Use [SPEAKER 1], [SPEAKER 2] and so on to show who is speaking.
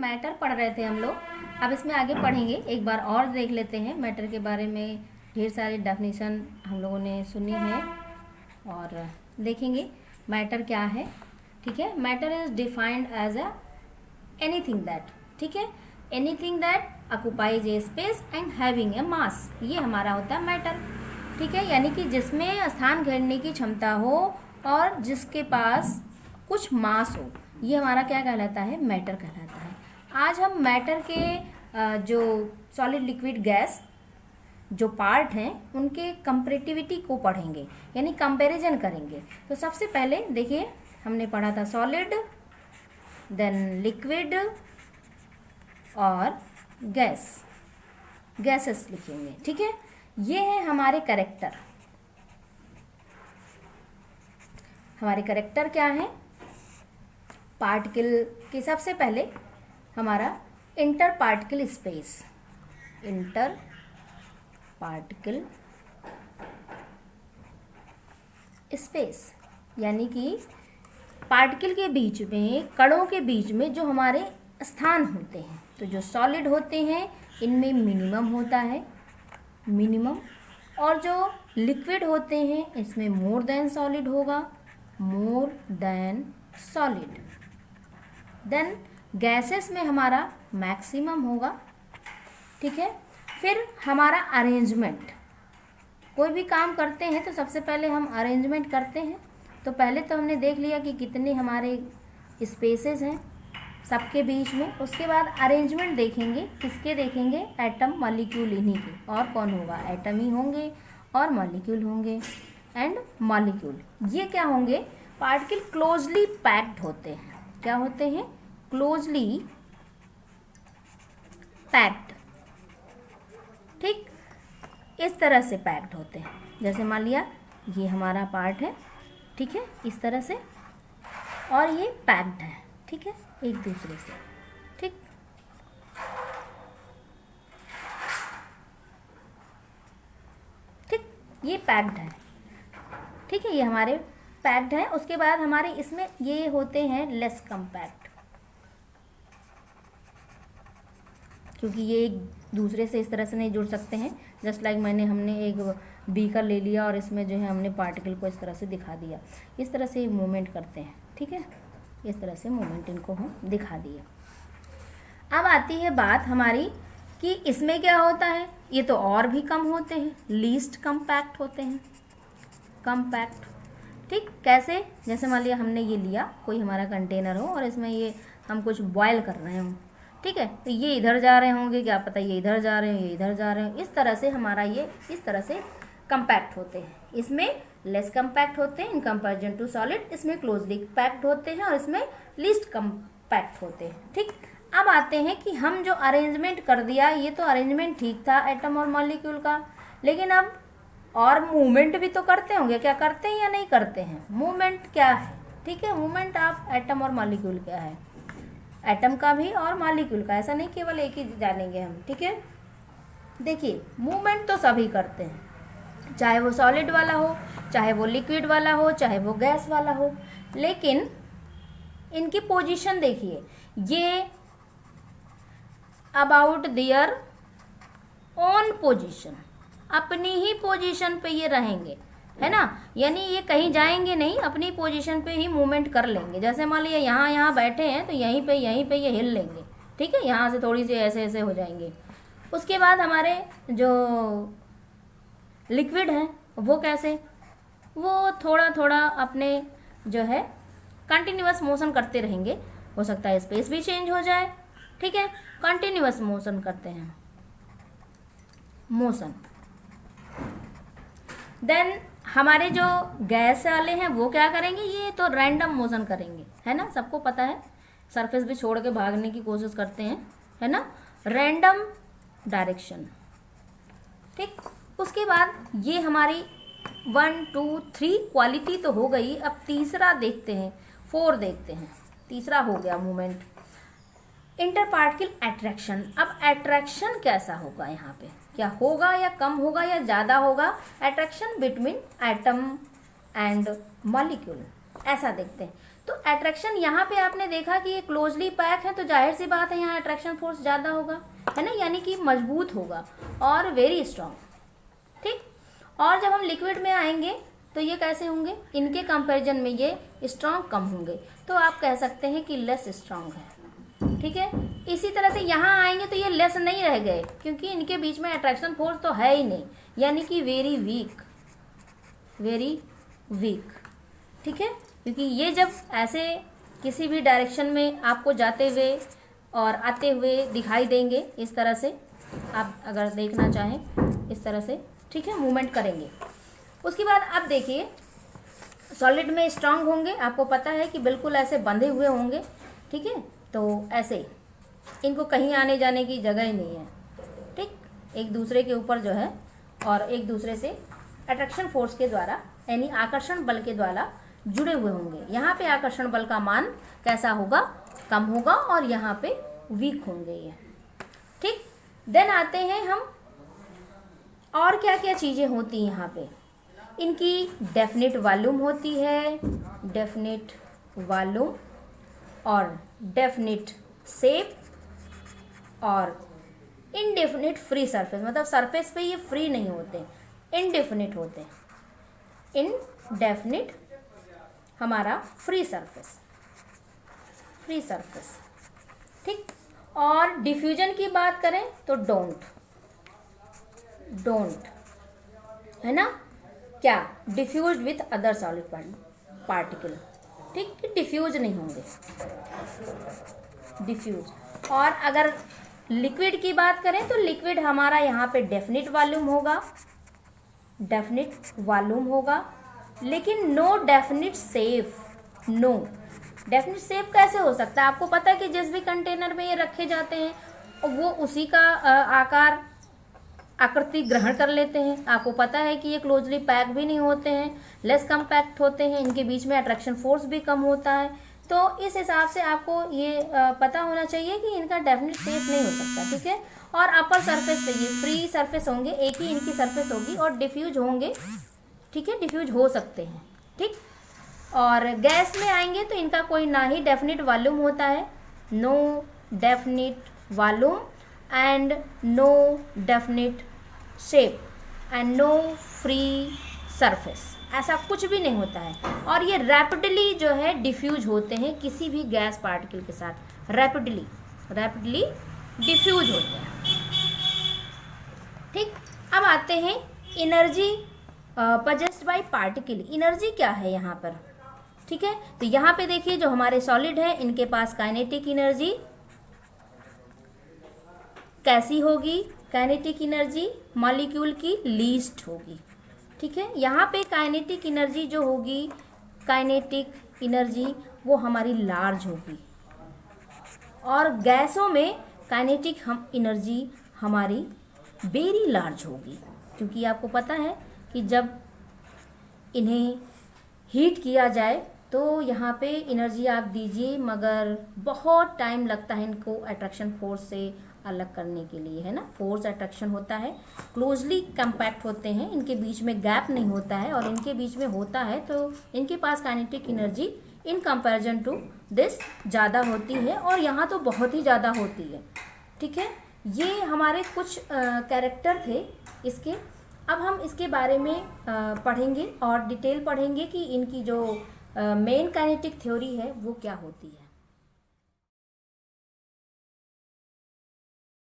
[SPEAKER 1] Matter पढ़ रहे थे हम लोग, अब इसमें आगे पढ़ेंगे। एक बार और देख लेते हैं मैटर के बारे में। ढेर सारी डेफिनेशन हम लोगों ने सुनी है और देखेंगे मैटर क्या है। ठीक है, matter is defined as a anything that, ठीक है, anything that occupies a space and having a mass, ये हमारा होता है मैटर। ठीक है, यानी कि जिसमें स्थान घेरने की क्षमता हो और जिसके पास कुछ मास हो, ये हमारा क्या कहलाता है, मैटर कहलाता है। आज हम मैटर के जो सॉलिड लिक्विड गैस जो पार्ट हैं उनके कंपैरेटिविटी को पढ़ेंगे, यानी कंपैरिजन करेंगे। तो सबसे पहले देखिए, हमने पढ़ा था सॉलिड, देन लिक्विड और गैस, गैसेस लिखेंगे। ठीक है, ये है हमारे कैरेक्टर। हमारे कैरेक्टर क्या है, पार्टिकल के सबसे पहले हमारा inter particle space, inter particle space, यानी कि पार्टिकल के बीच में, कणों के बीच में जो हमारे स्थान होते हैं। तो जो सॉलिड होते हैं इनमें मिनिमम होता है, मिनिमम, और जो लिक्विड होते हैं इसमें मोर देन सॉलिड होगा, more than solid. Then gases में हमारा मैक्सिमम होगा। ठीक है, फिर हमारा अरेंजमेंट, कोई भी काम करते हैं तो सबसे पहले हम अरेंजमेंट करते हैं। तो पहले तो हमने देख लिया कि कितने हमारे स्पेसेस हैं सबके बीच में, उसके बाद अरेंजमेंट देखेंगे, किसके देखेंगे, एटम मॉलिक्यूल इन्हीं के, और कौन होगा, एटम ही होंगे और मॉलिक्यूल होंगे एंड मॉलिक्यूल। ये क्या होंगे, पार्टिकल क्लोजली पैक्ड होते हैं। क्या होते हैं, क्लोजली पैक्ड। ठीक, इस तरह से पैक्ड होते हैं। जैसे मान लिया ये हमारा पार्ट है, ठीक है, इस तरह से, और ये पैक्ड है, ठीक है, एक दूसरे से। ठीक, ठीक, ये पैक्ड है। ठीक है, ये हमारे पैक्ड है। उसके बाद हमारे इसमें ये होते हैं लेस कम्पैक्ट, क्योंकि ये एक दूसरे से इस तरह से नहीं जुड़ सकते हैं। जस्ट लाइक हमने एक बीकर ले लिया और इसमें जो है हमने पार्टिकल को इस तरह से दिखा दिया, इस तरह से मूवमेंट करते हैं। ठीक है, इस तरह से मूवमेंट इनको हम दिखा दिया। अब आती है बात हमारी कि इसमें क्या होता है, ये तो और भी कम होते हैं, लीस्ट कम्पैक्ट होते हैं, कम्पैक्ट। ठीक, कैसे, जैसे मान लिया हमने ये लिया, कोई हमारा कंटेनर हो और इसमें ये हम कुछ बॉयल कर रहे हों, ठीक है, तो ये इधर जा रहे होंगे, क्या पता ये इधर जा रहे हो, ये इधर जा रहे हो, इस तरह से हमारा ये इस तरह से कंपैक्ट होते हैं। इसमें लेस कंपैक्ट होते हैं इन कंपैरिजन टू सॉलिड, इसमें क्लोजली पैक्ड होते हैं और इसमें लीस्ट कंपैक्ट होते हैं। ठीक, अब आते हैं कि हम जो अरेंजमेंट कर दिया, ये तो अरेंजमेंट ठीक था एटम और मॉलिक्यूल का, लेकिन अब और मूवमेंट भी तो करते होंगे, क्या करते हैं या नहीं करते हैं, मूवमेंट क्या है। ठीक है, मूवमेंट ऑफ एटम और मॉलिक्यूल क्या है, एटम का भी और मॉलिक्यूल का, ऐसा नहीं केवल एक ही जानेंगे हम। ठीक है, देखिए मूवमेंट तो सभी करते हैं, चाहे वो सॉलिड वाला हो, चाहे वो लिक्विड वाला हो, चाहे वो गैस वाला हो, लेकिन इनकी पोजीशन देखिए, ये अबाउट देयर ओन पोजीशन, अपनी ही पोजीशन पे ये रहेंगे, है ना, यानी ये कहीं जाएंगे नहीं, अपनी पोजीशन पे ही मूवमेंट कर लेंगे। जैसे मान लिया यहाँ बैठे हैं तो यहीं पे ये हिल लेंगे, ठीक है, यहाँ से थोड़ी सी ऐसे ऐसे हो जाएंगे। उसके बाद हमारे जो लिक्विड हैं वो कैसे, वो थोड़ा थोड़ा अपने जो है कंटिन्यूअस मोशन करते रहेंगे, हो सकता है स्पेस भी चेंज हो जाए। ठीक है, कंटिन्यूअस मोशन करते हैं, मोशन। देन हमारे जो गैस वाले हैं वो क्या करेंगे, ये तो रैंडम मोशन करेंगे, है ना, सबको पता है, सरफेस भी छोड़ के भागने की कोशिश करते हैं, है ना, रैंडम डायरेक्शन। ठीक, उसके बाद ये हमारी 1 2 3 क्वालिटी तो हो गई। अब तीसरा देखते हैं, 4 देखते हैं, तीसरा हो गया मूवमेंट, इंटर पार्टिकल अट्रैक्शन। अब अट्रैक्शन कैसा होगा, यहाँ पे क्या होगा, या कम होगा या ज़्यादा होगा, attraction between atom and molecule. ऐसा देखते हैं। तो अट्रैक्शन यहाँ पे आपने देखा कि ये क्लोजली पैक है, तो जाहिर सी बात है यहाँ अट्रैक्शन फोर्स ज़्यादा होगा, है ना, यानी कि मजबूत होगा और वेरी स्ट्रांग। ठीक, और जब हम लिक्विड में आएंगे तो ये कैसे होंगे, इनके कंपैरिजन में ये स्ट्रांग कम होंगे, तो आप कह सकते हैं कि लेस स्ट्रांग है। ठीक है, इसी तरह से यहाँ आएंगे तो ये लेस नहीं रह गए, क्योंकि इनके बीच में अट्रैक्शन फोर्स तो है ही नहीं, यानी कि वेरी वीक, वेरी वीक। ठीक है, क्योंकि ये जब ऐसे किसी भी डायरेक्शन में आपको जाते हुए और आते हुए दिखाई देंगे, इस तरह से आप अगर देखना चाहें इस तरह से, ठीक है, मूवमेंट करेंगे। उसके बाद अब देखिए सॉलिड में स्ट्रांग होंगे, आपको पता है कि बिल्कुल ऐसे बंधे हुए होंगे। ठीक है, तो ऐसे इनको कहीं आने जाने की जगह ही नहीं है। ठीक, एक दूसरे के ऊपर जो है और एक दूसरे से अट्रैक्शन फोर्स के द्वारा यानी आकर्षण बल के द्वारा जुड़े हुए होंगे। यहाँ पे आकर्षण बल का मान कैसा होगा, कम होगा, और यहाँ पे वीक होंगे ये। ठीक, देन आते हैं हम और क्या क्या चीज़ें होती हैं यहाँ पे। इनकी डेफिनेट वॉल्यूम होती है, डेफिनेट वॉल्यूम और डेफिनेट शेप और इनडेफिनेट फ्री सरफेस, मतलब सरफेस पे ये फ्री नहीं होते, इनडेफिनेट होते हैं। इनडेफिनेट हमारा फ्री सरफेस, फ्री सरफेस। ठीक, और डिफ्यूजन की बात करें तो डोंट, है ना, क्या, diffuse with other solid particle. ठीक, डिफ्यूज नहीं होंगे, डिफ्यूज। और अगर लिक्विड की बात करें तो लिक्विड हमारा यहाँ पे डेफिनिट वॉल्यूम होगा, डेफिनिट वॉल्यूम होगा, लेकिन no definite shape. No definite shape कैसे हो सकता है, आपको पता है कि जिस भी कंटेनर में ये रखे जाते हैं वो उसी का आकार आकृति ग्रहण कर लेते हैं। आपको पता है कि ये क्लोजली पैक भी नहीं होते हैं, लेस कम्पैक्ट होते हैं, इनके बीच में अट्रैक्शन फोर्स भी कम होता है। तो इस हिसाब से आपको ये पता होना चाहिए कि इनका डेफिनेट शेप नहीं हो सकता। ठीक है, और अपर सरफेस पे ये फ्री सरफेस होंगे, एक ही इनकी सरफेस होगी, और डिफ्यूज होंगे। ठीक है, डिफ्यूज हो सकते हैं। ठीक, और गैस में आएंगे तो इनका कोई ना ही डेफिनेट वॉल्यूम होता है, no definite volume and no definite shape and no free surface, ऐसा कुछ भी नहीं होता है। और ये रैपिडली जो है डिफ्यूज होते हैं किसी भी गैस पार्टिकल के साथ, रैपिडली डिफ्यूज होते हैं। ठीक, अब आते हैं energy possessed bye particle. Energy क्या है यहाँ पर, ठीक है, तो यहाँ पे देखिए जो हमारे सॉलिड है इनके पास काइनेटिक एनर्जी कैसी होगी, काइनेटिक एनर्जी मॉलिक्यूल की लीस्ट होगी। ठीक है, यहाँ पे काइनेटिक एनर्जी जो होगी, काइनेटिक एनर्जी वो हमारी लार्ज होगी, और गैसों में काइनेटिक एनर्जी हमारी वेरी लार्ज होगी, क्योंकि आपको पता है कि जब इन्हें हीट किया जाए तो यहाँ पे एनर्जी आप दीजिए, मगर बहुत टाइम लगता है इनको अट्रैक्शन फोर्स से अलग करने के लिए, है ना। फोर्स अट्रैक्शन होता है, क्लोजली कंपैक्ट होते हैं, इनके बीच में गैप नहीं होता है, और इनके बीच में होता है तो इनके पास kinetic energy in comparison to this ज़्यादा होती है, और यहाँ तो बहुत ही ज़्यादा होती है। ठीक है, ये हमारे कुछ कैरेक्टर थे इसके। अब हम इसके बारे में पढ़ेंगे और डिटेल पढ़ेंगे कि इनकी जो मेन काइनेटिक थ्योरी है वो क्या होती है।